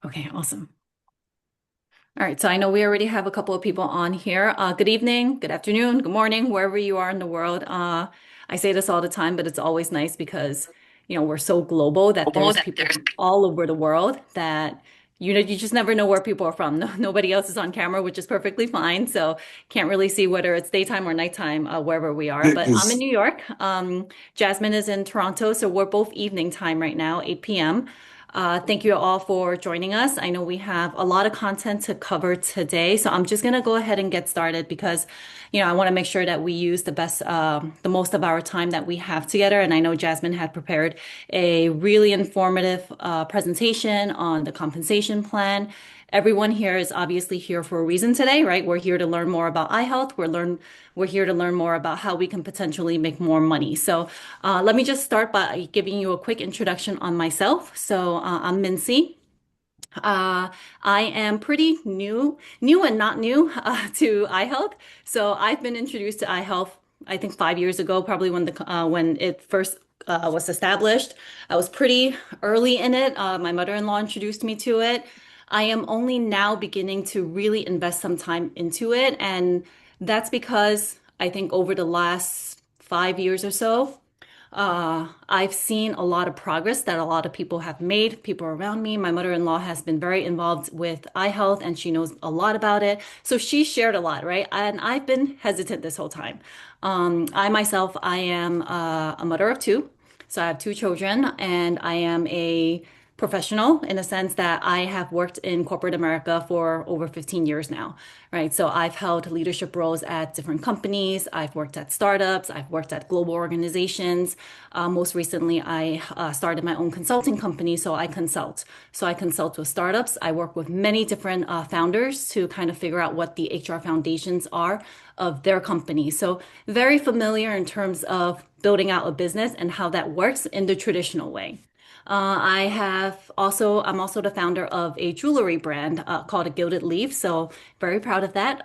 Okay, awesome. All right, so I know we already have a couple of people on here. Good evening, good afternoon, good morning, wherever you are in the world. I say this all the time, but it's always nice because, we're so global that Oh, there's that people there's from all over the world that, you just never know where people are from. No, nobody else is on camera, which is perfectly fine. So can't really see whether it's daytime or nighttime, wherever we are. But I'm in is New York. Jasmine is in Toronto, so we're both evening time right now, 8 p.m. Thank you all for joining us. I know we have a lot of content to cover today, so I'm just going to go ahead and get started because, I want to make sure that we use the most of our time that we have together. And I know Jasmine had prepared a really informative presentation on the compensation plan. Everyone here is obviously here for a reason today, right? We're here to learn more about iHealth. We're here to learn more about how we can potentially make more money. So let me just start by giving you a quick introduction on myself. So I'm Minsi. Uh, I am pretty new and not new to iHealth. So I've been introduced to iHealth, I think 5 years ago, probably when it first was established. I was pretty early in it. My mother-in-law introduced me to it. I am only now beginning to really invest some time into it, and that's because I think over the last 5 years or so. I've seen a lot of progress that a lot of people have made, people around me. My mother-in-law has been very involved with eye health and she knows a lot about it. So she shared a lot, right? And I've been hesitant this whole time. I myself, I am a mother of two. So I have two children and I am a professional in the sense that I have worked in corporate America for over 15 years now, right? So I've held leadership roles at different companies. I've worked at startups. I've worked at global organizations. Most recently, I started my own consulting company. So I consult. So I consult with startups. I work with many different founders to kind of figure out what the HR foundations are of their company. So very familiar in terms of building out a business and how that works in the traditional way. I'm also the founder of a jewelry brand called A Gilded Leaf. So very proud of that.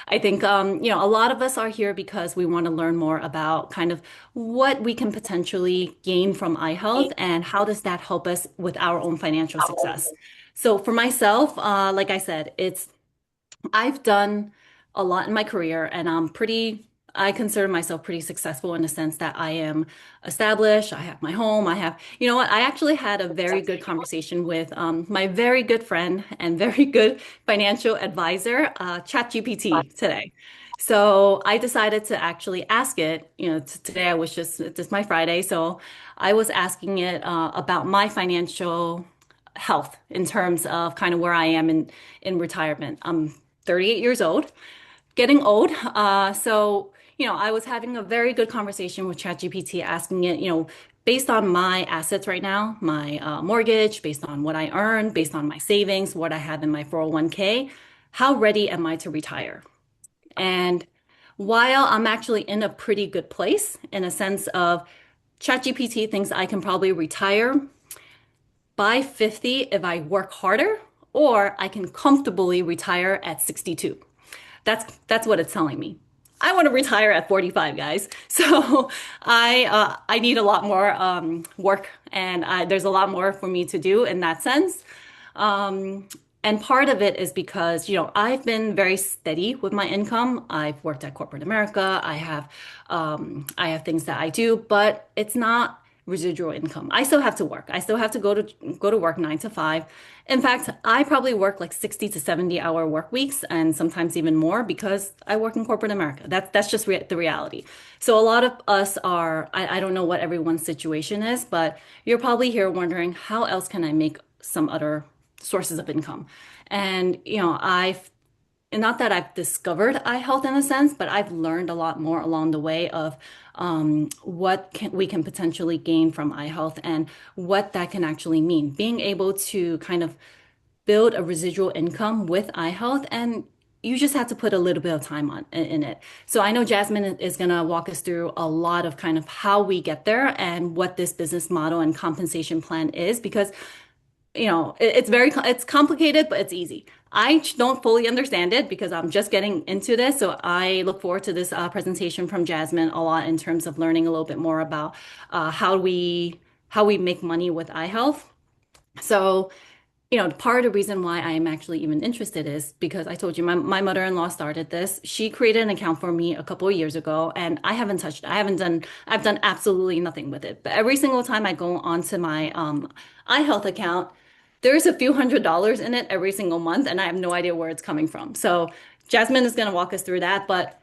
I think, a lot of us are here because we want to learn more about kind of what we can potentially gain from eye health and how does that help us with our own financial success. So for myself, like I said, I've done a lot in my career and I consider myself pretty successful in the sense that I am established. I have my home. You know what? I actually had a very good conversation with my very good friend and very good financial advisor, ChatGPT today. So I decided to actually ask it, today it's my Friday. So I was asking it about my financial health in terms of kind of where I am in retirement. I'm 38 years old, getting old. I was having a very good conversation with ChatGPT, asking it, based on my assets right now, my mortgage, based on what I earn, based on my savings, what I have in my 401k, how ready am I to retire? And while I'm actually in a pretty good place in a sense of ChatGPT thinks I can probably retire by 50 if I work harder, or I can comfortably retire at 62. That's what it's telling me. I want to retire at 45, guys. So I need a lot more work, and there's a lot more for me to do in that sense. Um, and part of it is because, I've been very steady with my income. I've worked at corporate America. I have things that I do, but it's not residual income. I still have to work. I still have to go to work 9 to 5. In fact, I probably work like 60 to 70 hour work weeks and sometimes even more because I work in corporate America. That's just the reality. So a lot of us I don't know what everyone's situation is, but you're probably here wondering how else can I make some other sources of income. And, not that I've discovered eye health in a sense, but I've learned a lot more along the way of we can potentially gain from eye health and what that can actually mean. Being able to kind of build a residual income with eye health, and you just have to put a little bit of time in it. So I know Jasmine is going to walk us through a lot of kind of how we get there and what this business model and compensation plan is because it's complicated, but it's easy. I don't fully understand it because I'm just getting into this. So I look forward to this presentation from Jasmine a lot in terms of learning a little bit more about how we make money with eye health. So Part of the reason why I am actually even interested is because I told you my mother-in-law started this. She created an account for me a couple of years ago, and I haven't touched it. I've done absolutely nothing with it. But every single time I go onto my iHealth account, there's a few $100s in it every single month, and I have no idea where it's coming from. So Jasmine is going to walk us through that. But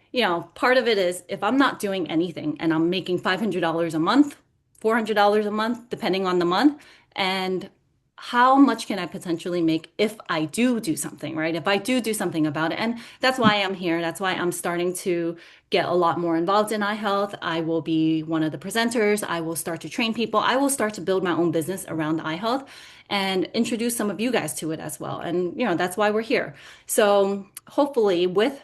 part of it is if I'm not doing anything and I'm making $500 a month, $400 a month, depending on the month, and how much can I potentially make if I do something, right? If I do something about it. And that's why I'm here. That's why I'm starting to get a lot more involved in iHealth. I will be one of the presenters. I will start to train people. I will start to build my own business around iHealth and introduce some of you guys to it as well. And, that's why we're here. So hopefully with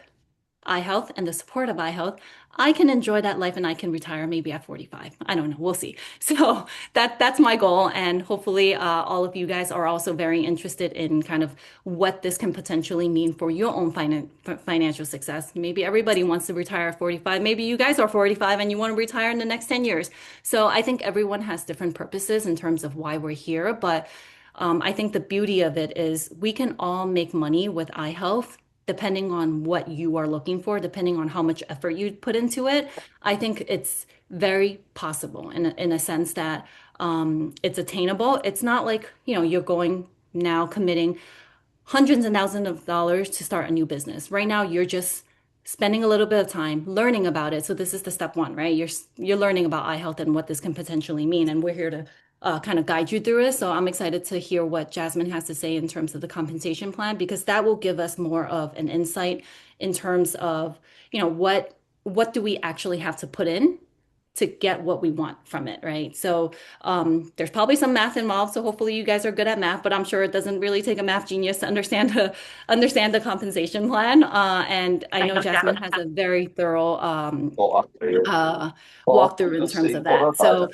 iHealth and the support of iHealth, I can enjoy that life and I can retire maybe at 45. I don't know. We'll see. So that's my goal. And hopefully all of you guys are also very interested in kind of what this can potentially mean for your own financial success. Maybe everybody wants to retire at 45. Maybe you guys are 45 and you want to retire in the next 10 years. So I think everyone has different purposes in terms of why we're here. But I think the beauty of it is we can all make money with iHealth depending on what you are looking for, depending on how much effort you put into it. I think it's very possible in a sense that it's attainable. It's not like, you're going now committing hundreds and thousands of dollars to start a new business. Right now, you're just spending a little bit of time learning about it. So this is the step one, right? You're learning about eye health and what this can potentially mean, and we're here to kind of guide you through it. So I'm excited to hear what Jasmine has to say in terms of the compensation plan because that will give us more of an insight in terms of, what do we actually have to put in to get what we want from it, right? So there's probably some math involved. So hopefully you guys are good at math, but I'm sure it doesn't really take a math genius to understand the compensation plan. And I know Jasmine has a very thorough uh, walkthrough in terms of that. So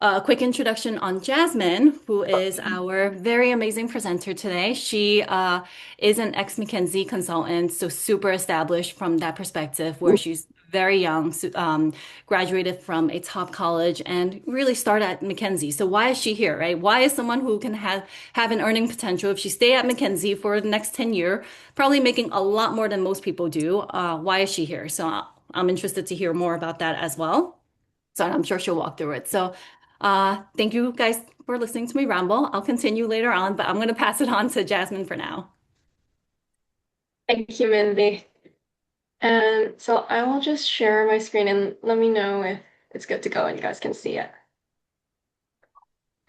a quick introduction on Jasmine, who is our very amazing presenter today. She is an ex-McKinsey consultant, so super established from that perspective, where she's very young, graduated from a top college, and really started at McKinsey. So why is she here, right? Why is someone who can have an earning potential if she stay at McKinsey for the next 10 years, probably making a lot more than most people do? Why is she here? So I'm interested to hear more about that as well. So I'm sure she'll walk through it. So thank you guys for listening to me ramble. I'll continue later on, but I'm going to pass it on to Jasmine for now. Thank you, Mindy. And so I will just share my screen and let me know if it's good to go and you guys can see it.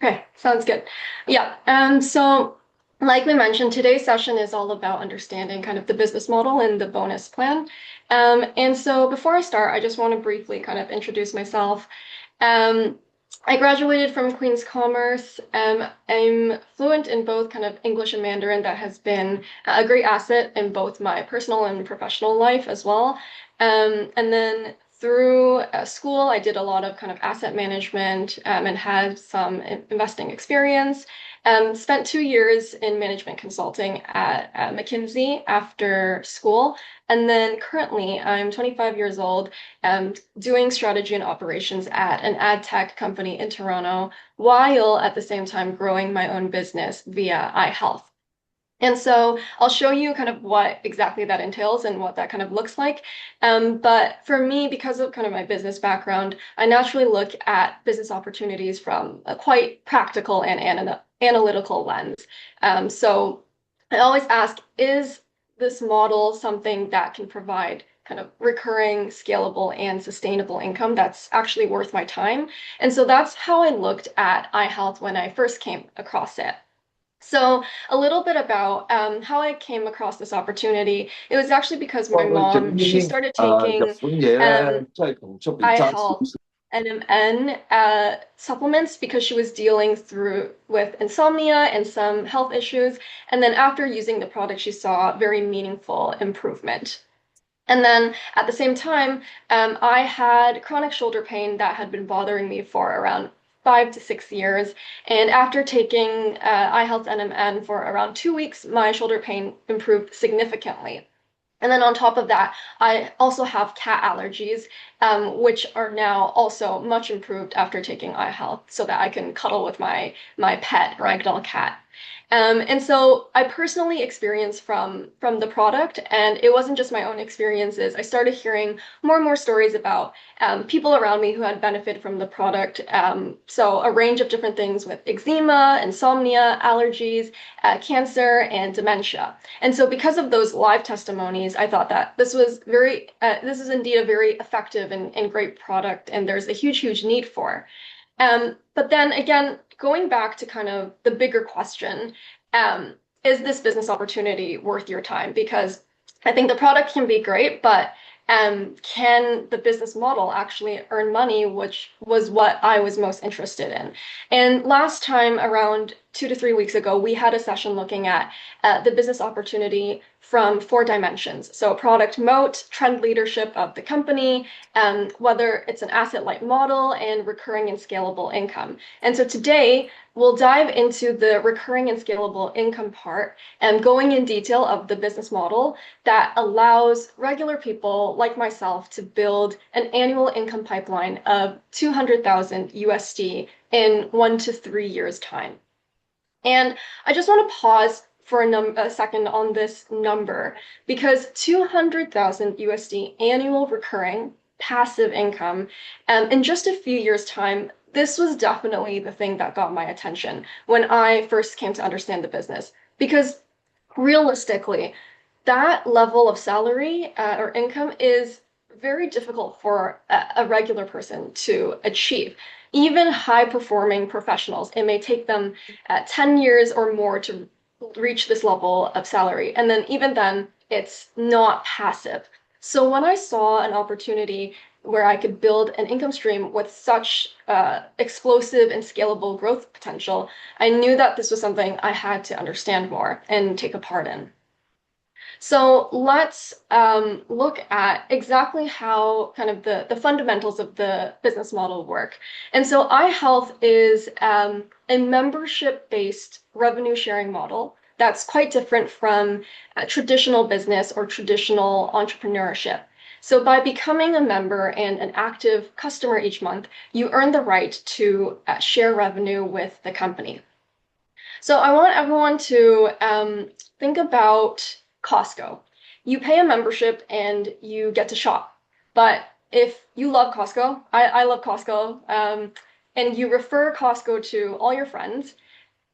Okay, sounds good. Yeah, so like we mentioned, today's session is all about understanding kind of the business model and the bonus plan. And so before I start, I just want to briefly kind of introduce myself. Um, I graduated from Queen's Commerce. I'm fluent in both kind of English and Mandarin. That has been a great asset in both my personal and professional life as well. And then through school, I did a lot of kind of asset management and had some investing experience. Spent 2 years in management consulting at McKinsey after school. And then currently, I'm 25 years old doing strategy and operations at an ad tech company in Toronto, while at the same time growing my own business via iHealth. And so I'll show you kind of what exactly that entails and what that kind of looks like. But for me, because of kind of my business background, I naturally look at business opportunities from a quite practical and analytical lens. So I always ask, is this model something that can provide kind of recurring, scalable, and sustainable income that's actually worth my time? And so that's how I looked at iHealth when I first came across it. So a little bit about how I came across this opportunity. It was actually because my mom, she started taking iHealth NMN supplements because she was dealing through with insomnia and some health issues. And then after using the product, she saw very meaningful improvement. And then at the same time, I had chronic shoulder pain that had been bothering me for around 5 to 6 years. And after taking iHealth NMN for around 2 weeks, my shoulder pain improved significantly. And then on top of that, I also have cat allergies, which are now also much improved after taking iHealth so that I can cuddle with my pet, ragdoll cat. And so I personally experienced from the product, and it wasn't just my own experiences. I started hearing more and more stories about people around me who had benefited from the product. So a range of different things with eczema, insomnia, allergies, cancer, and dementia. And so because of those live testimonies, I thought that this is indeed a very effective and great product, and there's a huge need for. But then again, going back to kind of the bigger question, um, is this business opportunity worth your time? Because I think the product can be great, but can the business model actually earn money, which was what I was most interested in. And last time, around 2 to 3 weeks ago, we had a session looking at the business opportunity from 4 dimensions. So product moat, trend leadership of the company, whether it's an asset light model, and recurring and scalable income. And so today, we'll dive into the recurring and scalable income part and going in detail of the business model that allows regular people like myself to build an annual income pipeline of 200,000 USD in 1 to 3 years' time. And I just want to pause for a second on this number because 200,000 USD annual recurring passive income in just a few years' time, this was definitely the thing that got my attention when I first came to understand the business. Because realistically, that level of salary or income is very difficult for a regular person to achieve. Even high performing professionals, it may take them 10 years or more to reach this level of salary. And then, even then, it's not passive. So, when I saw an opportunity where I could build an income stream with such explosive and scalable growth potential, I knew that this was something I had to understand more and take a part in. So let's look at exactly how kind of the fundamentals of the business model work. And so iHealth is a membership-based revenue sharing model that's quite different from traditional business or traditional entrepreneurship. So by becoming a member and an active customer each month, you earn the right to share revenue with the company. So I want everyone to think about Costco. You pay a membership and you get to shop. But if you love Costco, I love Costco, and you refer Costco to all your friends,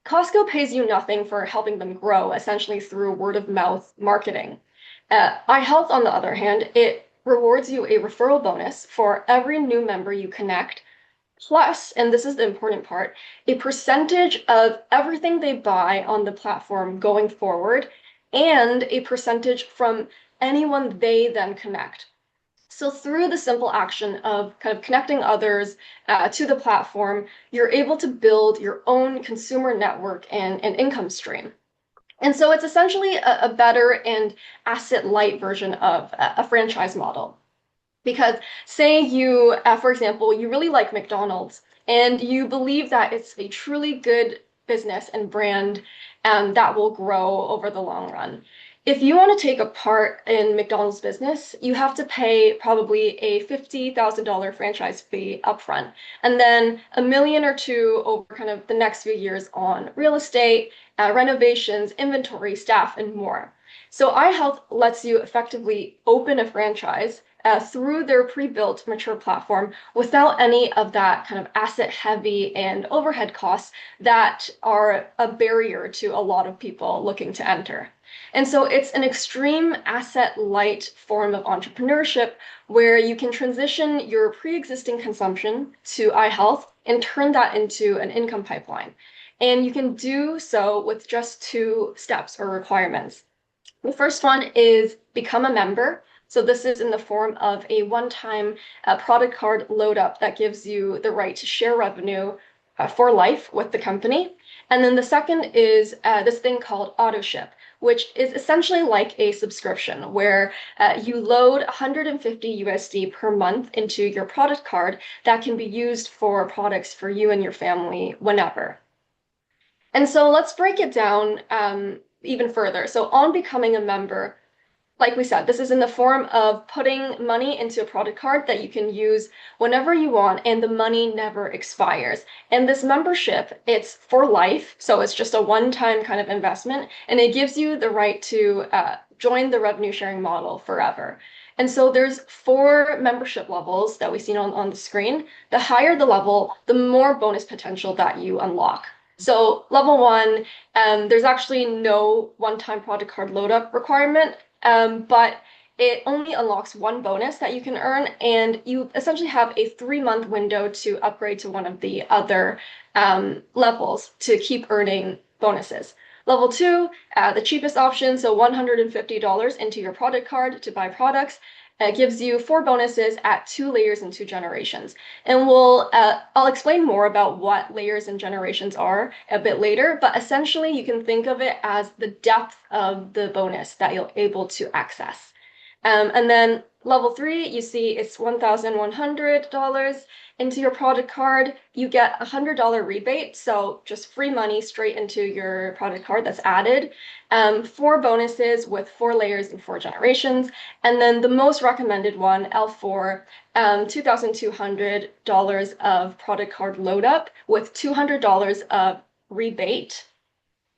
Costco pays you nothing for helping them grow, essentially through word of mouth marketing. iHealth, on the other hand, it rewards you a referral bonus for every new member you connect, plus, and this is the important part, a percentage of everything they buy on the platform going forward, and a percentage from anyone they then connect. So through the simple action of kind of connecting others to the platform, you're able to build your own consumer network and income stream. And so it's essentially a better and asset light version of a franchise model. Because say you, for example, you really like McDonald's and you believe that it's a truly good business and brand that will grow over the long run. If you want to take a part in McDonald's business, you have to pay probably a $50,000 franchise fee upfront, and then a million or two over kind of the next few years on real estate, renovations, inventory, staff, and more. So iHealth lets you effectively open a franchise through their pre-built mature platform without any of that kind of asset heavy and overhead costs that are a barrier to a lot of people looking to enter. And so it's an extreme asset light form of entrepreneurship where you can transition your pre-existing consumption to iHealth and turn that into an income pipeline. And you can do so with just 2 steps or requirements. The first one is become a member. So this is in the form of a one-time product card load up that gives you the right to share revenue for life with the company. And then the second is this thing called auto ship, which is essentially like a subscription where you load 150 USD per month into your product card that can be used for products for you and your family whenever. And so let's break it down even further. So on becoming a member, like we said, this is in the form of putting money into a product card that you can use whenever you want, and the money never expires. And this membership, it's for life, so it's just a one-time kind of investment, and it gives you the right to join the revenue sharing model forever. And so there's four membership levels that we've seen on the screen. The higher the level, the more bonus potential that you unlock. So level one, there's actually no one-time product card load up requirement, but it only unlocks one bonus that you can earn, and you essentially have a 3-month window to upgrade to one of the other levels to keep earning bonuses. Level two, the cheapest option, so $150 into your product card to buy products. Gives you 4 bonuses at 2 layers and 2 generations. And I'll explain more about what layers and generations are a bit later, but essentially you can think of it as the depth of the bonus that you're able to access. And then level three, you see it's $1,100 into your product card. You get a $100 rebate, so just free money straight into your product card that's added. 4 bonuses with 4 layers and 4 generations. And then the most recommended one, L4, $2,200 of product card load up with $200 of rebate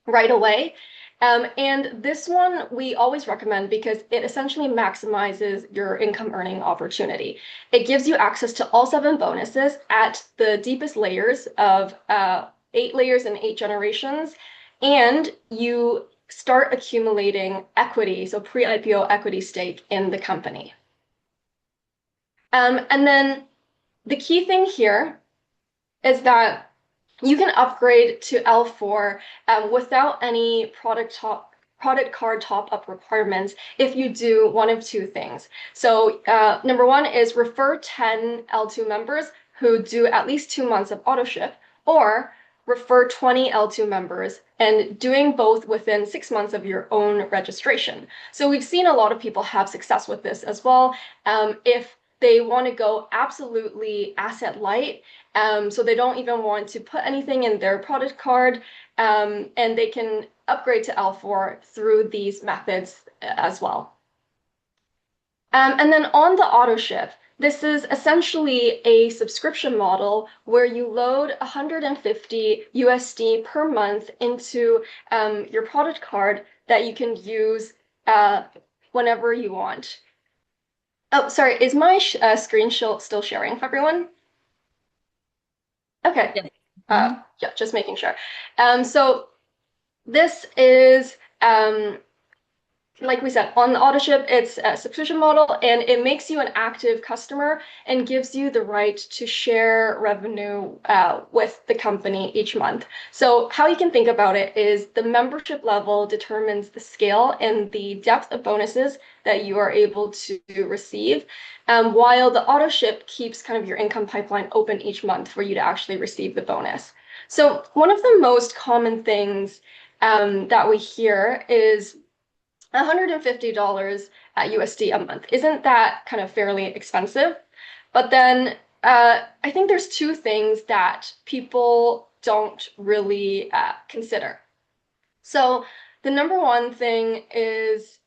right away. And this one we always recommend because it essentially maximizes your income earning opportunity. It gives you access to all 7 bonuses at the deepest layers of 8 layers and 8 generations, and you start accumulating equity, so pre-IPO equity stake in the company. And then the key thing here is that you can upgrade to L4 without any product card top-up requirements if you do one of two things. So number one is refer 10 L2 members who do at least 2 months of auto ship, or refer 20 L2 members, and doing both within 6 months of your own registration. So we've seen a lot of people have success with this as well. If they want to go absolutely asset light, so they don't even want to put anything in their product card, and they can upgrade to L4 through these methods as well. And then on the auto ship, this is essentially a subscription model where you load 150 USD per month into your product card that you can use whenever you want. Oh, sorry, is my screen still sharing for everyone? Okay. Yeah. Mhm. Yeah, just making sure. So this is like we said, on the auto ship, it's a subscription model, and it makes you an active customer and gives you the right to share revenue with the company each month. So how you can think about it is the membership level determines the scale and the depth of bonuses that you are able to receive, while the auto ship keeps kind of your income pipeline open each month for you to actually receive the bonus. So one of the most common things that we hear is $150 USD a month. Isn't that kind of fairly expensive? But then I think there's two things that people don't really consider. So the number one thing is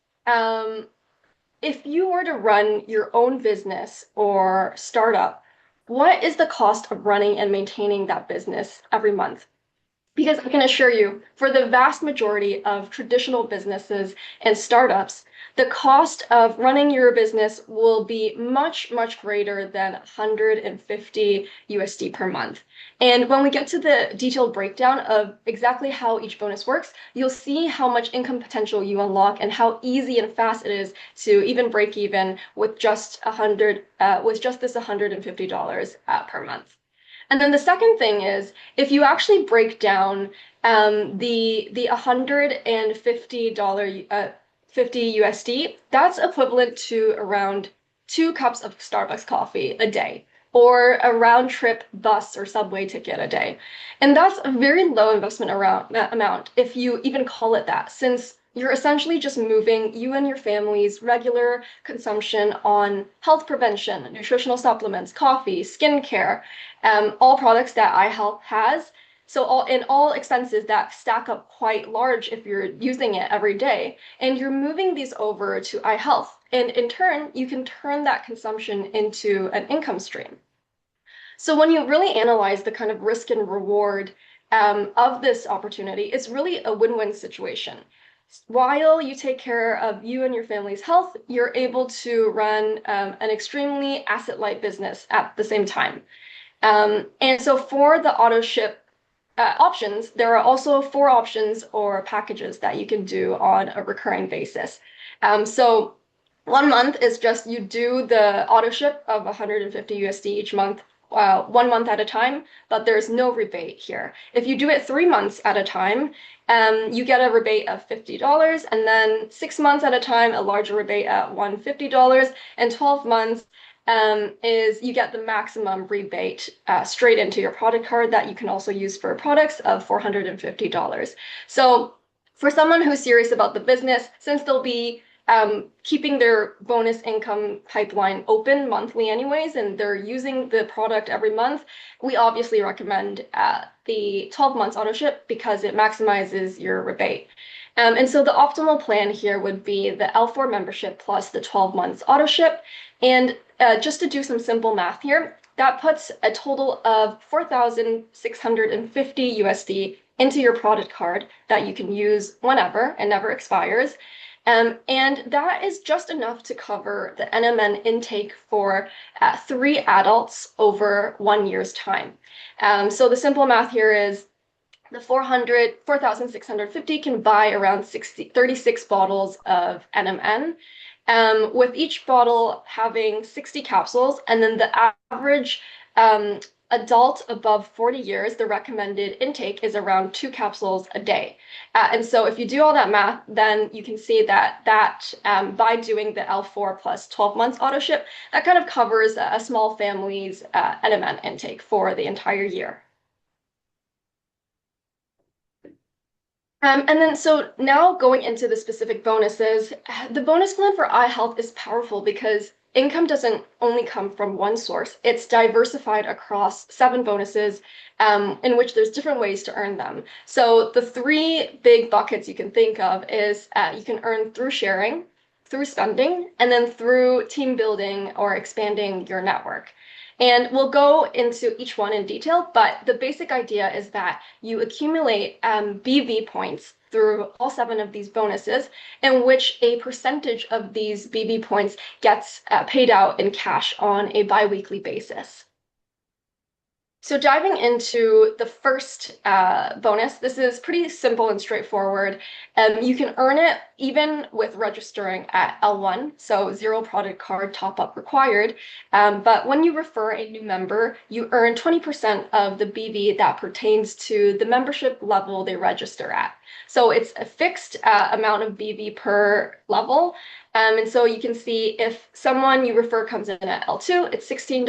if you were to run your own business or startup, what is the cost of running and maintaining that business every month? Because I can assure you, for the vast majority of traditional businesses and startups, the cost of running your business will be much, much greater than 150 USD per month. And when we get to the detailed breakdown of exactly how each bonus works, you'll see how much income potential you unlock and how easy and fast it is to even break even with just this $150 per month. And then the second thing is, if you actually break down the $150 USD, that's equivalent to around 2 cups of Starbucks coffee a day, or a round trip bus or subway ticket a day. And that's a very low investment amount, if you even call it that, since you're essentially just moving you and your family's regular consumption on health prevention, nutritional supplements, coffee, skincare, all products that iHealth has, So all expenses that stack up quite large if you're using it every day, and you're moving these over to iHealth. And in turn, you can turn that consumption into an income stream. So when you really analyze the kind of risk and reward of this opportunity, it's really a win-win situation. While you take care of you and your family's health, you're able to run an extremely asset-light business at the same time. And so for the auto ship options, there are also four options or packages that you can do on a recurring basis. So 1 month is just you do the auto ship of 150 USD each month, 1 month at a time, but there's no rebate here. If you do it 3 months at a time, you get a rebate of $50, and then 6 months at a time, a larger rebate at $150, and 12 months is you get the maximum rebate straight into your product card that you can also use for products of $450. So for someone who's serious about the business, since they'll be keeping their bonus income pipeline open monthly anyways, and they're using the product every month, we obviously recommend the 12 months auto ship because it maximizes your rebate. And so the optimal plan here would be the L4 membership plus the 12 months auto ship. And just to do some simple math here, that puts a total of 4,650 USD into your product card that you can use whenever and never expires. And that is just enough to cover the NMN intake for 3 adults over 1 year's time. So the simple math here is the 4,650 can buy around 36 bottles of NMN, with each bottle having 60 capsules, and then the average adult above 40 years, the recommended intake is around 2 capsules a day. And so if you do all that math, then you can see that by doing the L4 plus 12 months auto ship, that kind of covers a small family's NMN intake for the entire year. And then, so now going into the specific bonuses, the bonus plan for iHealth is powerful because income doesn't only come from one source. It's diversified across 7 bonuses, in which there's different ways to earn them. So the 3 big buckets you can think of is you can earn through sharing, through spending, and then through team building or expanding your network. And we'll go into each one in detail, but the basic idea is that you accumulate BV points through all 7 of these bonuses, in which a percentage of these BV points gets paid out in cash on a bi-weekly basis. So diving into the first bonus, this is pretty simple and straightforward. You can earn it even with registering at L1, so 0 product card top-up required. But when you refer a new member, you earn 20% of the BV that pertains to the membership level they register at. So it's a fixed amount of BV per level. And so you can see if someone you refer comes in at L2, it's $16,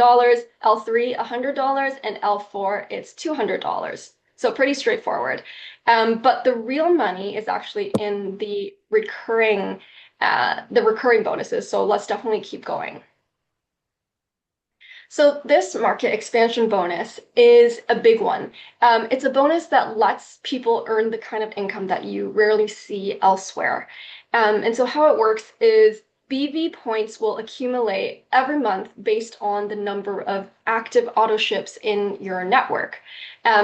L3, $100, and L4, it's $200. So pretty straightforward. But the real money is actually in the recurring bonuses. So let's definitely keep going. So this market expansion bonus is a big one. It's a bonus that lets people earn the kind of income that you rarely see elsewhere. And so how it works is BV points will accumulate every month based on the number of active auto ships in your network.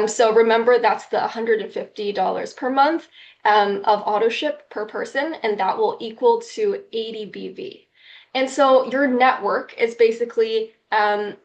So remember, that's the $150 per month of auto ship per person, and that will equal to 80 BV. And so your network is basically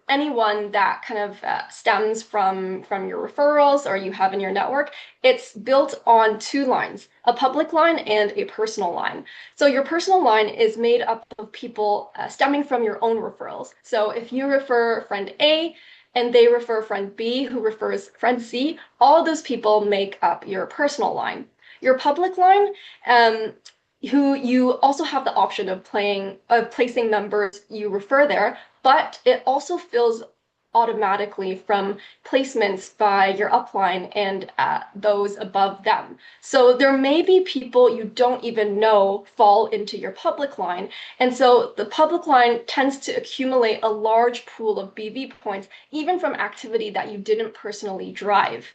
anyone that kind of stems from your referrals or you have in your network. It's built on 2 lines, a public line and a personal line. So your personal line is made up of people stemming from your own referrals. So if you refer friend A and they refer friend B who refers friend C, all those people make up your personal line. Your public line, who you also have the option of placing members you refer there, but it also fills automatically from placements by your upline and those above them. So there may be people you don't even know fall into your public line. And so the public line tends to accumulate a large pool of BV points, even from activity that you didn't personally drive.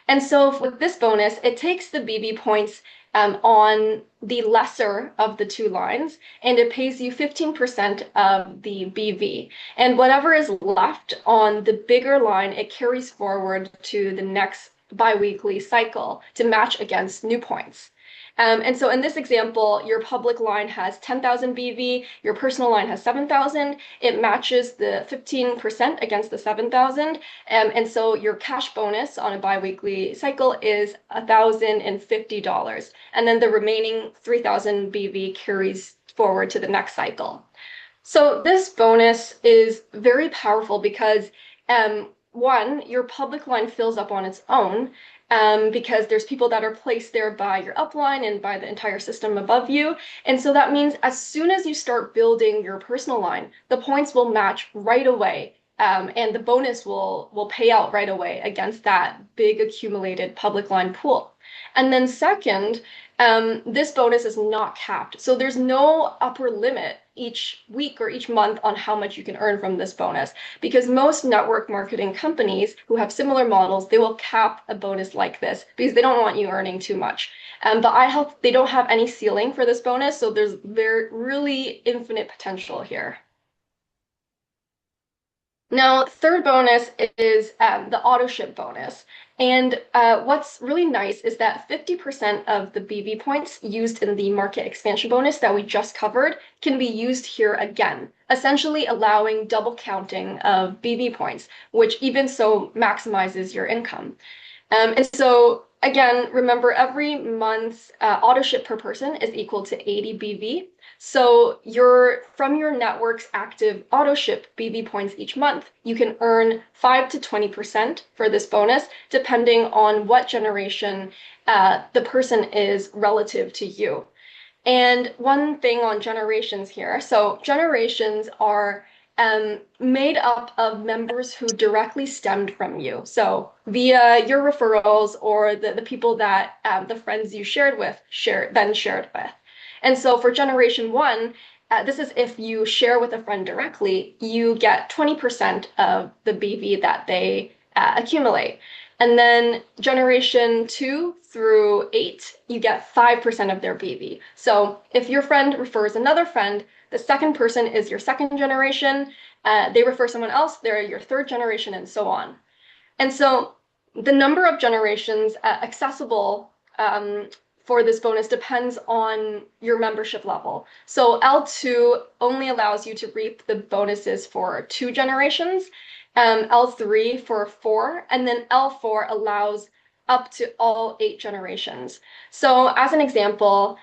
And so with this bonus, it takes the BB points on the lesser of the two lines, and it pays you 15% of the BV. And whatever is left on the bigger line, it carries forward to the next biweekly cycle to match against new points. And so in this example, your public line has 10,000 BV, your personal line has 7,000. It matches the 15% against the 7,000. And so your cash bonus on a biweekly cycle is $1,050. And then the remaining 3,000 BV carries forward to the next cycle. So this bonus is very powerful because one, your public line fills up on its own because there's people that are placed there by your upline and by the entire system above you. And so that means as soon as you start building your personal line, the points will match right away. And the bonus will pay out right away against that big accumulated public line pool. And then second, this bonus is not capped. So there's no upper limit each week or each month on how much you can earn from this bonus, because most network marketing companies who have similar models, they will cap a bonus like this because they don't want you earning too much. But iHealth, they don't have any ceiling for this bonus, so there's really infinite potential here. Now, third bonus is the auto ship bonus. And what's really nice is that 50% of the BV points used in the market expansion bonus that we just covered can be used here again, essentially allowing double counting of BV points, which even so maximizes your income. And so again, remember every month's auto ship per person is equal to 80 BV. So from your network's active auto ship BV points each month, you can earn 5 to 20% for this bonus, depending on what generation the person is relative to you. And one thing on generations here. So generations are made up of members who directly stemmed from you. So via your referrals or the people that the friends you shared with then shared with. And so for generation one, this is if you share with a friend directly, you get 20% of the BV that they accumulate. And then generation 2 through 8, you get 5% of their BV. So if your friend refers another friend, the second person is your second generation. They refer someone else, they're your third generation, and so on. And so the number of generations accessible for this bonus depends on your membership level. So L2 only allows you to reap the bonuses for 2 generations, L3 for 4, and then L4 allows up to all 8 generations. So as an example,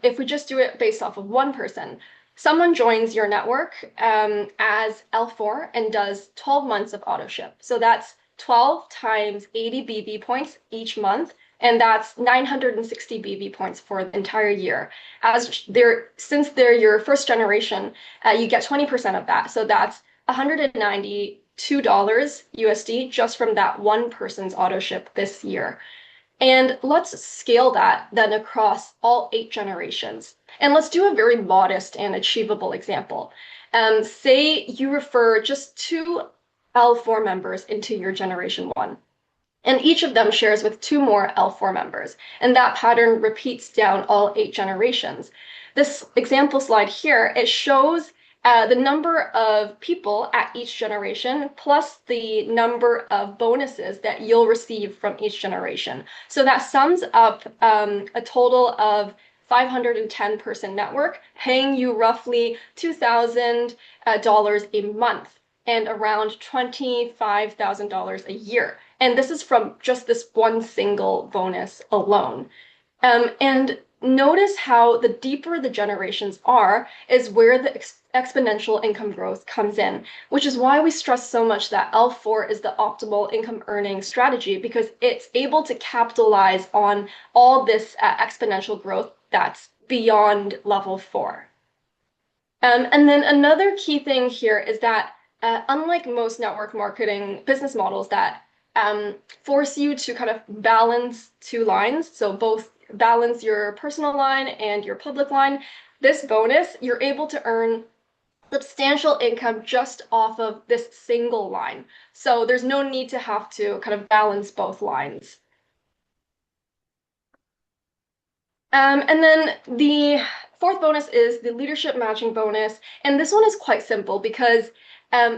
if we just do it based off of one person, someone joins your network as L4 and does 12 months of auto ship. So that's 12 times 80 BV points each month, and that's 960 BV points for the entire year. Since they're your first generation, you get 20% of that. So that's $192 USD just from that one person's auto ship this year. And let's scale that then across all 8 generations. And let's do a very modest and achievable example. Say you refer just 2 L4 members into your generation 1. And each of them shares with 2 more L4 members. And that pattern repeats down all 8 generations. This example slide here, it shows the number of people at each generation plus the number of bonuses that you'll receive from each generation. So that sums up a total of 510 person network, paying you roughly $2,000 a month and around $25,000 a year. And this is from just this one single bonus alone. And notice how the deeper the generations are is where the exponential income growth comes in, which is why we stress so much that L4 is the optimal income earning strategy, because it's able to capitalize on all this exponential growth that's beyond level 4. And then another key thing here is that unlike most network marketing business models that force you to kind of balance 2 lines, so both balance your personal line and your public line, this bonus, you're able to earn substantial income just off of this single line. So there's no need to have to kind of balance both lines. And then the fourth bonus is the leadership matching bonus. And this one is quite simple because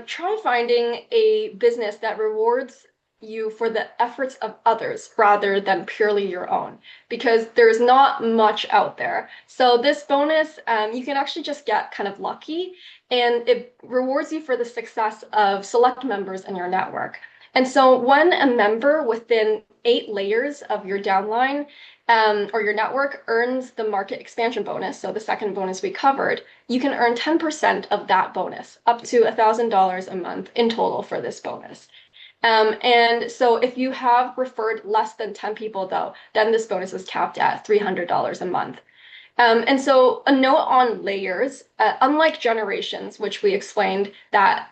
try finding a business that rewards you for the efforts of others rather than purely your own, because there's not much out there. So this bonus, you can actually just get kind of lucky, and it rewards you for the success of select members in your network. And so when a member within 8 layers of your downline or your network earns the market expansion bonus, so the second bonus we covered, you can earn 10% of that bonus, up to $1,000 a month in total for this bonus. And so if you have referred less than 10 people, though, then this bonus is capped at $300 a month. And so a note on layers, unlike generations, which we explained that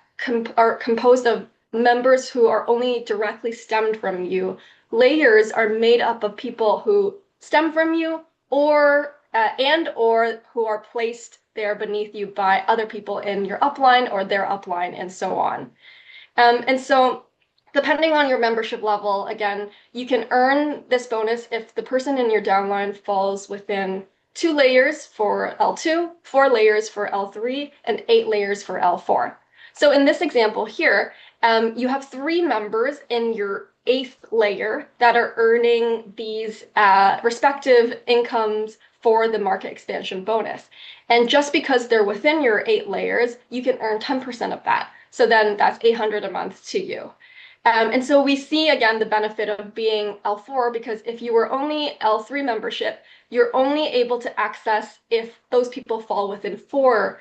are composed of members who are only directly stemmed from you, layers are made up of people who stem from you or who are placed there beneath you by other people in your upline or their upline and so on. And so depending on your membership level, again, you can earn this bonus if the person in your downline falls within 2 layers for L2, 4 layers for L3, and 8 layers for L4. So in this example here, you have 3 members in your 8th layer that are earning these respective incomes for the market expansion bonus. And just because they're within your 8 layers, you can earn 10% of that. So then that's 800 a month to you. And so we see again the benefit of being L4 because if you were only L3 membership, you're only able to access if those people fall within 4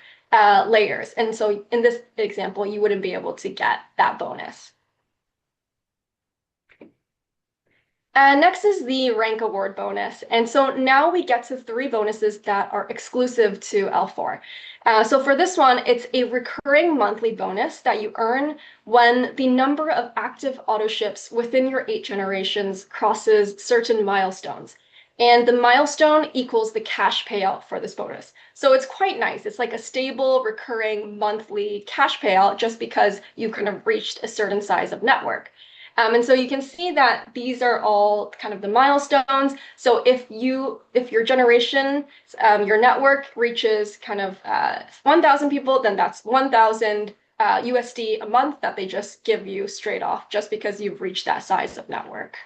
layers. And so in this example, you wouldn't be able to get that bonus. Next is the rank award bonus. And so now we get to 3 bonuses that are exclusive to L4. So for this one, it's a recurring monthly bonus that you earn when the number of active auto ships within your 8 generations crosses certain milestones. And the milestone equals the cash payout for this bonus. So it's quite nice. It's like a stable, recurring monthly cash payout just because you've kind of reached a certain size of network. And so you can see that these are all kind of the milestones. So if your generation, your network reaches kind of 1,000 people, then that's 1,000 USD a month that they just give you straight off just because you've reached that size of network.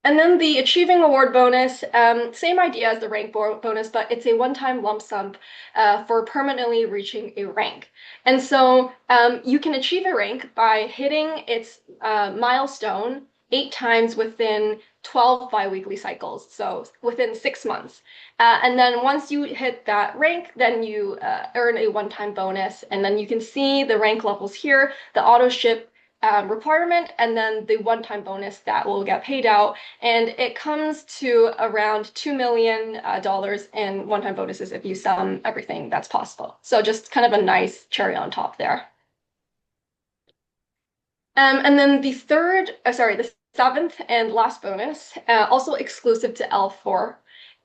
And then the achieving award bonus, same idea as the rank bonus, but it's a one-time lump sum for permanently reaching a rank. And so you can achieve a rank by hitting its milestone 8 times within 12 biweekly cycles, so within 6 months. And then once you hit that rank, then you earn a one-time bonus. And then you can see the rank levels here, the auto ship requirement, and then the one-time bonus that will get paid out. And it comes to around $2 million in one-time bonuses if you sum everything that's possible. So just kind of a nice cherry on top there. And then the seventh and last bonus, also exclusive to L4,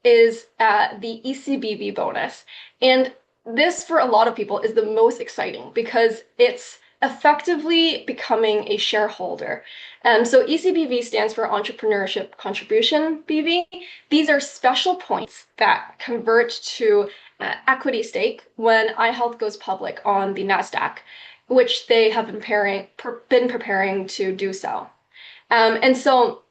is the ECBV bonus. And this, for a lot of people, is the most exciting because it's effectively becoming a shareholder. So ECBV stands for Entrepreneurship Contribution BV. These are special points that convert to equity stake when iHealth goes public on the NASDAQ, which they have been preparing to do so. And so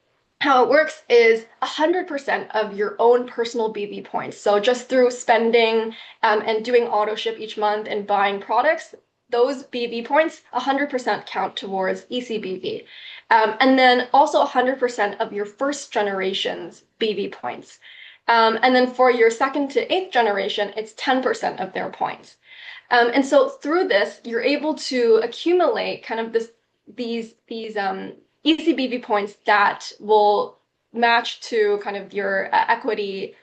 how it works is 100% of your own personal BV points. So just through spending and doing auto ship each month and buying products, those BV points 100% count towards ECBV. And then also 100% of your first generation's BV points. And then for your second to 8th generation, it's 10% of their points. And so through this, you're able to accumulate kind of these ECBV points that will match to kind of your equity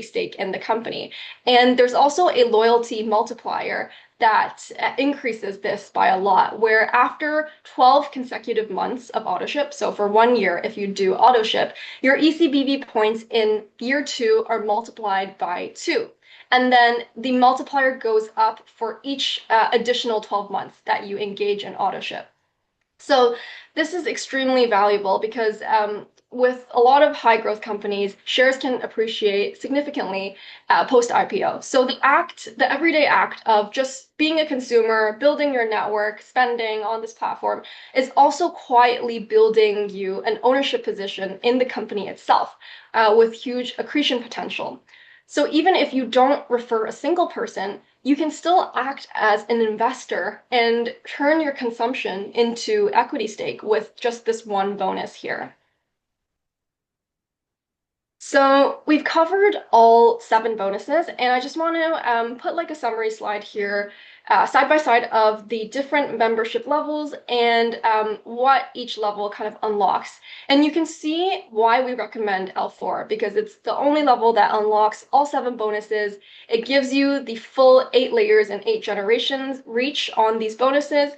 stake in the company. And there's also a loyalty multiplier that increases this by a lot, where after 12 consecutive months of auto ship, so for 1 year, if you do auto ship, your ECBV points in year 2 are multiplied by 2. And then the multiplier goes up for each additional 12 months that you engage in auto ship. So this is extremely valuable because with a lot of high growth companies, shares can appreciate significantly post IPO. So the everyday act of just being a consumer, building your network, spending on this platform is also quietly building you an ownership position in the company itself with huge accretion potential. So even if you don't refer a single person, you can still act as an investor and turn your consumption into equity stake with just this one bonus here. So we've covered all 7 bonuses, and I just want to put like a summary slide here, side by side of the different membership levels and what each level kind of unlocks. And you can see why we recommend L4 because it's the only level that unlocks all 7 bonuses. It gives you the full 8 layers and 8 generations reach on these bonuses,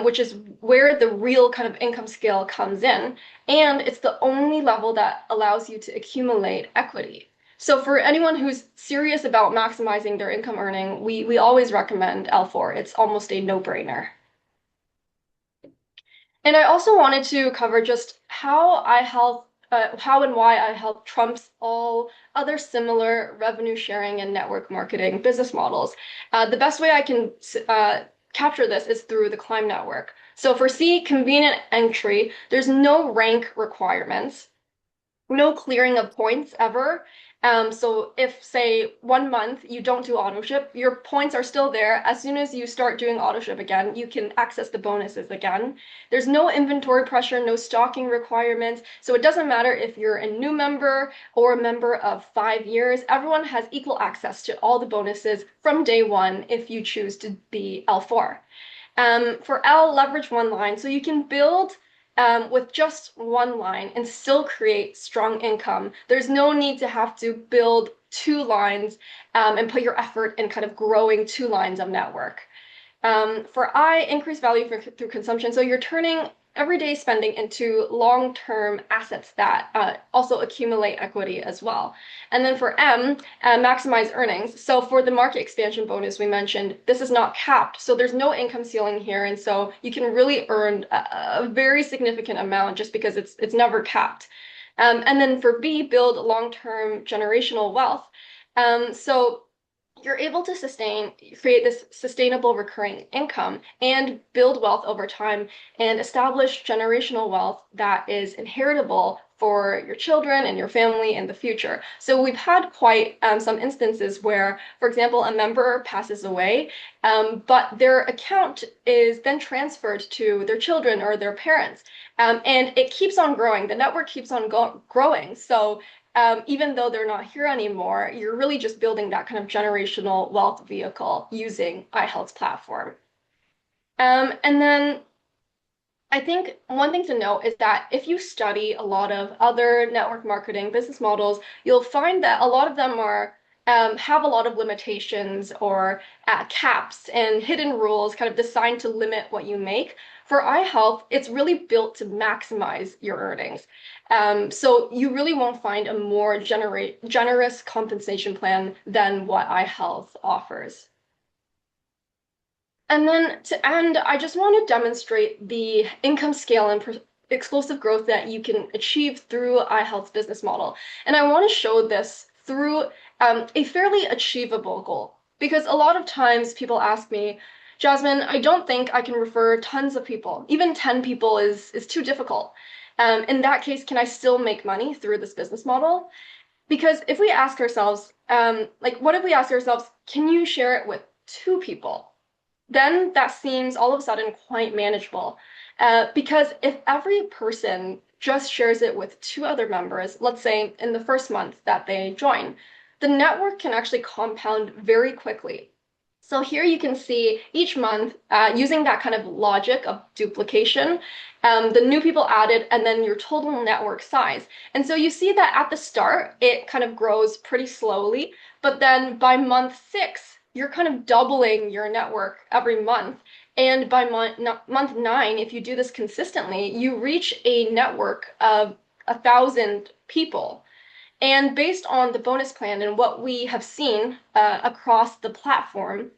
which is where the real kind of income scale comes in. And it's the only level that allows you to accumulate equity. So for anyone who's serious about maximizing their income earning, we always recommend L4. It's almost a no-brainer. And I also wanted to cover just how and why iHealth trumps all other similar revenue sharing and network marketing business models. The best way I can capture this is through the Climb network. So for C, convenient entry, there's no rank requirements, no clearing of points ever. So if, say, 1 month you don't do auto ship, your points are still there. As soon as you start doing auto ship again, you can access the bonuses again. There's no inventory pressure, no stocking requirements. So it doesn't matter if you're a new member or a member of 5 years. Everyone has equal access to all the bonuses from day one if you choose to be L4. For L, leverage one line. So you can build with just one line and still create strong income. There's no need to have to build 2 lines and put your effort in kind of growing 2 lines of network. For I, increase value through consumption. So you're turning everyday spending into long-term assets that also accumulate equity as well. And then for M, maximize earnings. So for the market expansion bonus we mentioned, this is not capped. So there's no income ceiling here. And so you can really earn a very significant amount just because it's never capped. And then for B, build long-term generational wealth. So you're able to create this sustainable recurring income and build wealth over time and establish generational wealth that is inheritable for your children and your family in the future. So we've had quite some instances where, for example, a member passes away, but their account is then transferred to their children or their parents. And it keeps on growing. The network keeps on growing. So even though they're not here anymore, you're really just building that kind of generational wealth vehicle using iHealth's platform. And then I think one thing to note is that if you study a lot of other network marketing business models, you'll find that a lot of them are have a lot of limitations or caps and hidden rules kind of designed to limit what you make. For iHealth, it's really built to maximize your earnings. So you really won't find a more generous compensation plan than what iHealth offers. And then to end, I just want to demonstrate the income scale and explosive growth that you can achieve through iHealth's business model. And I want to show this through a fairly achievable goal. Because a lot of times people ask me, Jasmine, I don't think I can refer tons of people. Even 10 people is too difficult. In that case, can I still make money through this business model? Because if we ask ourselves, what if we ask ourselves, can you share it with 2 people? Then that seems all of a sudden quite manageable. Because if every person just shares it with 2 other members, let's say in the first month that they join, the network can actually compound very quickly. So here you can see each month, using that kind of logic of duplication, the new people added, and then your total network size. And so you see that at the start, it kind of grows pretty slowly, but then by month 6, you're kind of doubling your network every month. And by month 9, if you do this consistently, you reach a network of 1,000 people. And based on the bonus plan and what we have seen across the platform,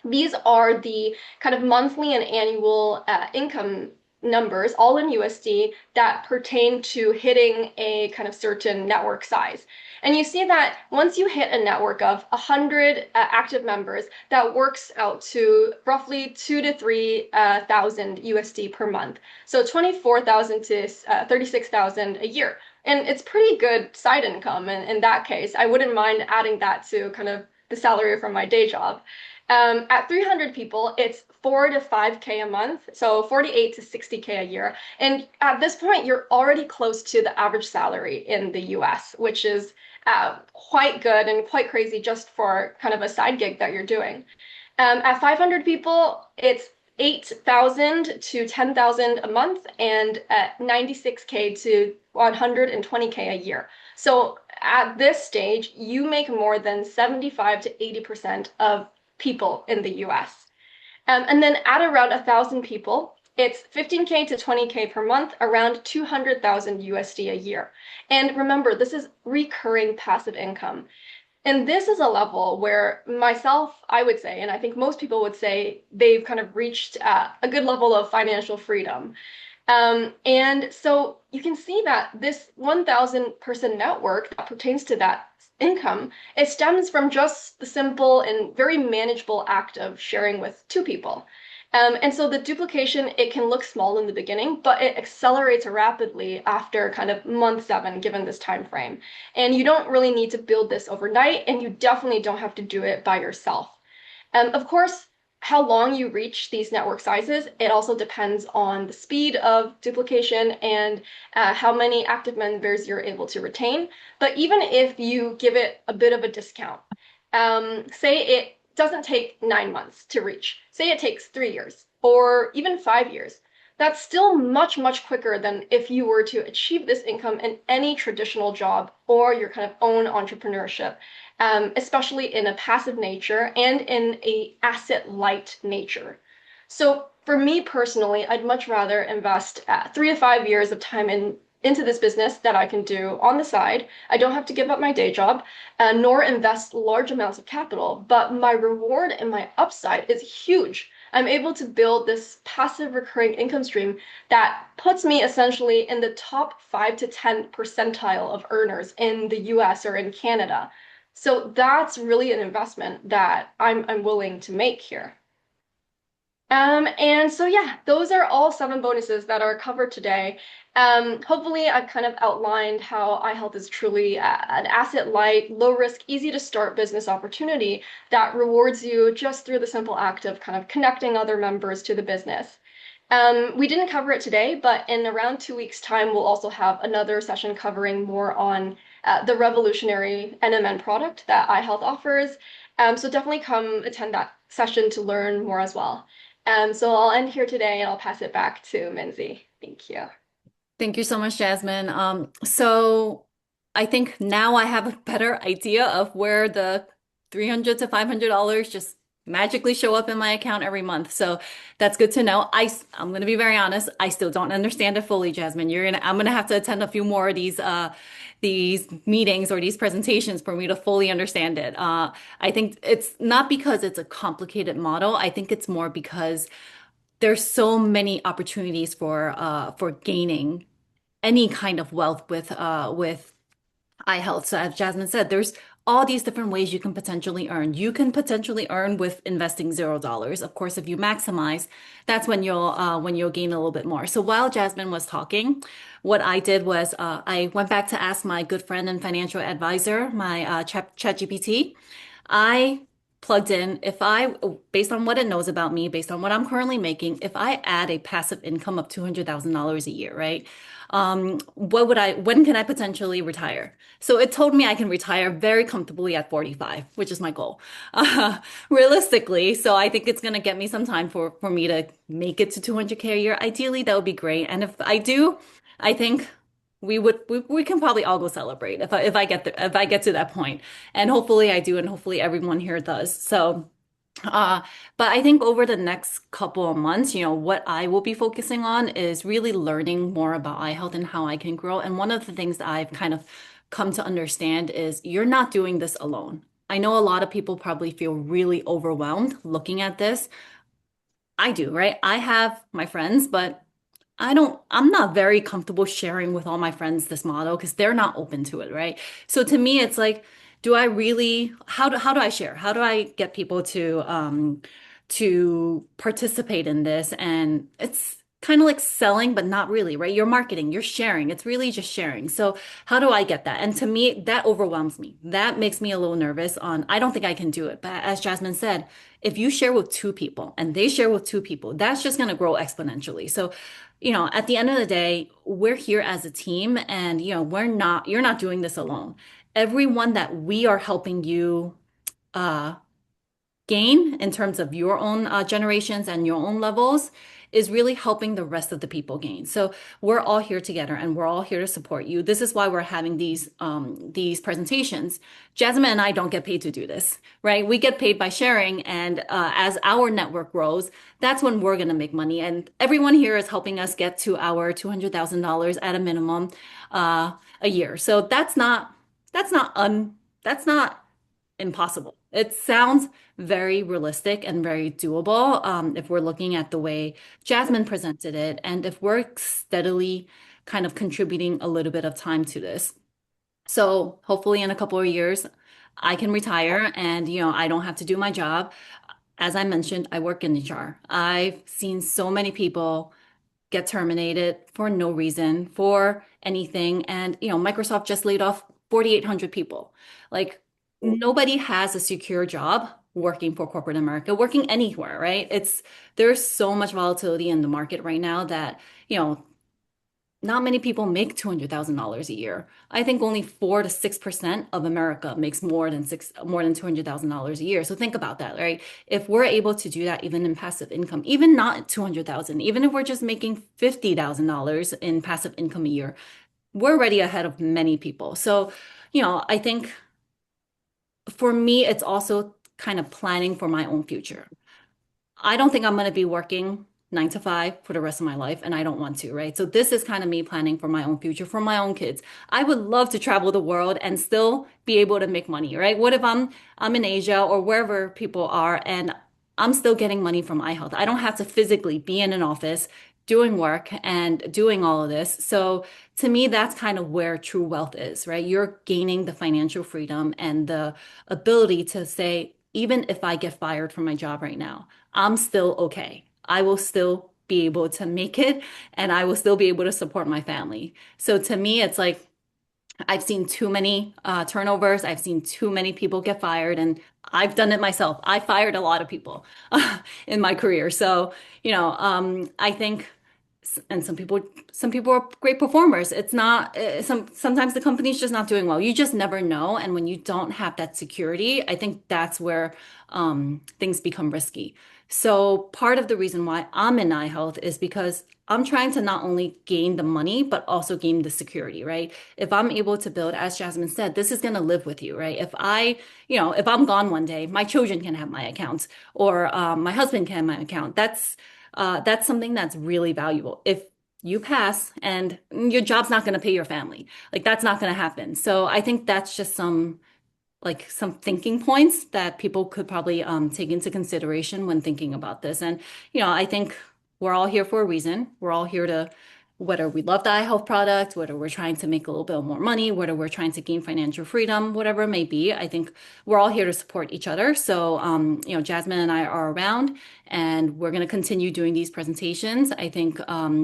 these are the kind of monthly and annual income numbers, all in USD, that pertain to hitting a kind of certain network size. And you see that once you hit a network of 100 active members, that works out to roughly 2 to 3 thousand USD per month. So 24,000 to 36,000 a year. And it's pretty good side income in that case. I wouldn't mind adding that to kind of the salary from my day job. At 300 people, it's 4 to 5K a month, so 48 to 60K a year. And at this point, you're already close to the average salary in the US, which is quite good and quite crazy just for kind of a side gig that you're doing. At 500 people, it's 8,000 to 10,000 a month and at 96K to 120K a year. So at this stage, you make more than 75 to 80% of people in the US. And then at around 1,000 people, it's 15K to 20K per month, around 200,000 USD a year. And remember, this is recurring passive income. And this is a level where myself, I would say, and I think most people would say, they've kind of reached a good level of financial freedom. And so you can see that this 1,000 person network that pertains to that income, it stems from just the simple and very manageable act of sharing with two people. And so the duplication, it can look small in the beginning, but it accelerates rapidly after kind of month 7, given this time frame. And you don't really need to build this overnight, and you definitely don't have to do it by yourself. Of course, how long you reach these network sizes, it also depends on the speed of duplication and how many active members you're able to retain. But even if you give it a bit of a discount, say it doesn't take 9 months to reach, say it takes 3 years or even 5 years, that's still much, much quicker than if you were to achieve this income in any traditional job or your kind of own entrepreneurship, especially in a passive nature and in a asset light nature. So for me personally, I'd much rather invest 3 to 5 years of time into this business that I can do on the side. I don't have to give up my day job, nor invest large amounts of capital, but my reward and my upside is huge. I'm able to build this passive recurring income stream that puts me essentially in the top 5 to 10 percentile of earners in the US or in Canada. So that's really an investment that I'm willing to make here. And so yeah, those are all 7 bonuses that are covered today. Hopefully I've kind of outlined how iHealth is truly an asset light, low risk, easy to start business opportunity that rewards you just through the simple act of kind of connecting other members to the business. We didn't cover it today, but in around 2 weeks' time, we'll also have another session covering more on the revolutionary NMN product that iHealth offers. So definitely come attend that session to learn more as well. So I'll end here today and I'll pass it back to Minsi. Thank you. Thank you so much, Jasmine. So I think now I have a better idea of where the $300 to $500 just magically show up in my account every month. So that's good to know. I'm going to be very honest. I still don't understand it fully, Jasmine. I'm going to have to attend a few more of these meetings or these presentations for me to fully understand it. I think it's not because it's a complicated model. I think it's more because there's so many opportunities for gaining any kind of wealth with iHealth. So as Jasmine said, there's all these different ways you can potentially earn. You can potentially earn with investing $0. Of course, if you maximize, that's when you'll gain a little bit more. So while Jasmine was talking, what I did was I went back to ask my good friend and financial advisor, my ChatGPT. I plugged in based on what it knows about me, based on what I'm currently making, if I add a passive income of $200,000 a year, right? When can I potentially retire? So it told me I can retire very comfortably at 45, which is my goal. Realistically, so I think it's going to get me some time for me to make it to 200K a year. Ideally, that would be great. And if I do, I think we can probably all go celebrate if I get to that point. And hopefully I do, and hopefully everyone here does. So uh, but I think over the next couple of months, what I will be focusing on is really learning more about eye health and how I can grow. And one of the things that I've kind of come to understand is you're not doing this alone. I know a lot of people probably feel really overwhelmed looking at this. I do, right? I have my friends, but I'm not very comfortable sharing with all my friends this model because they're not open to it, right? So to me, it's like, do I really, how do I share? How do I get people to participate in this? And it's kind of like selling, but not really, right? You're marketing, you're sharing. It's really just sharing. So how do I get that? And to me, that overwhelms me. That makes me a little nervous I don't think I can do it. But as Jasmine said, if you share with two people and they share with two people, that's just going to grow exponentially. So at the end of the day, we're here as a team and, you're not doing this alone. Everyone that we are helping you uh, gain in terms of your own generations and your own levels is really helping the rest of the people gain. So we're all here together and we're all here to support you. This is why we're having these presentations. Jasmine and I don't get paid to do this, right? We get paid by sharing, and as our network grows, that's when we're going to make money. And everyone here is helping us get to our $200,000 at a minimum a year. So that's not un that's not impossible. It sounds very realistic and very doable if we're looking at the way Jasmine presented it, and if we're steadily kind of contributing a little bit of time to this. So hopefully in a couple of years, I can retire and I don't have to do my job. As I mentioned, I work in HR. I've seen so many people get terminated for no reason, for anything. And, Microsoft just laid off 4,800 people. Like, nobody has a secure job working for corporate America, working anywhere, right? There's so much volatility in the market right now that, you know, not many people make $200,000 a year. I think only 4 to 6% of America makes more than $200,000 a year. So think about that, right? If we're able to do that even in passive income, even not 200,000, even if we're just making $50,000 in passive income a year, we're already ahead of many people. So, I think for me, it's also kind of planning for my own future. I don't think I'm going to be working 9 to 5 for the rest of my life, and I don't want to, right? So this is kind of me planning for my own future, for my own kids. I would love to travel the world and still be able to make money, right? What if I'm in Asia or wherever people are, and I'm still getting money from iHealth? I don't have to physically be in an office doing work and doing all of this. So to me, that's kind of where true wealth is, right? You're gaining the financial freedom and the ability to say, even if I get fired from my job right now, I'm still okay. I will still be able to make it and I will still be able to support my family. So to me, it's like I've seen too many turnovers. I've seen too many people get fired, and I've done it myself. I fired a lot of people in my career. So, I think, and some people are great performers. It's not sometimes the company's just not doing well. You just never know, and when you don't have that security, I think that's where things become risky. So part of the reason why I'm in iHealth is because I'm trying to not only gain the money, but also gain the security, right? If I'm able to build, as Jasmine said, this is going to live with you, right? If I'm gone one day, my children can have my account or my husband can have my account. That's something that's really valuable. If you pass and your job's not going to pay your family, like that's not going to happen. So I think that's just some thinking points that people could probably take into consideration when thinking about this. And, I think we're all here for a reason. We're all here to, whether we love the eye health product, whether we're trying to make a little bit more money, whether we're trying to gain financial freedom, whatever it may be, I think we're all here to support each other. So, Jasmine and I are around and we're going to continue doing these presentations. I think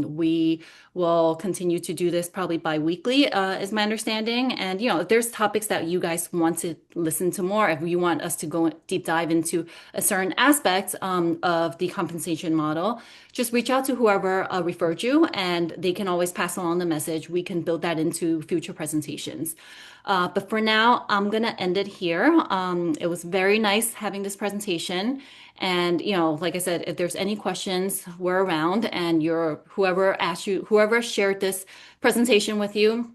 we will continue to do this probably bi-weekly, is my understanding. And, if there's topics that you guys want to listen to more, if you want us to go deep dive into a certain aspect of the compensation model, just reach out to whoever referred you and they can always pass along the message. We can build that into future presentations. But for now, I'm going to end it here. It was very nice having this presentation. And, like I said, if there's any questions, we're around and whoever shared this presentation with you,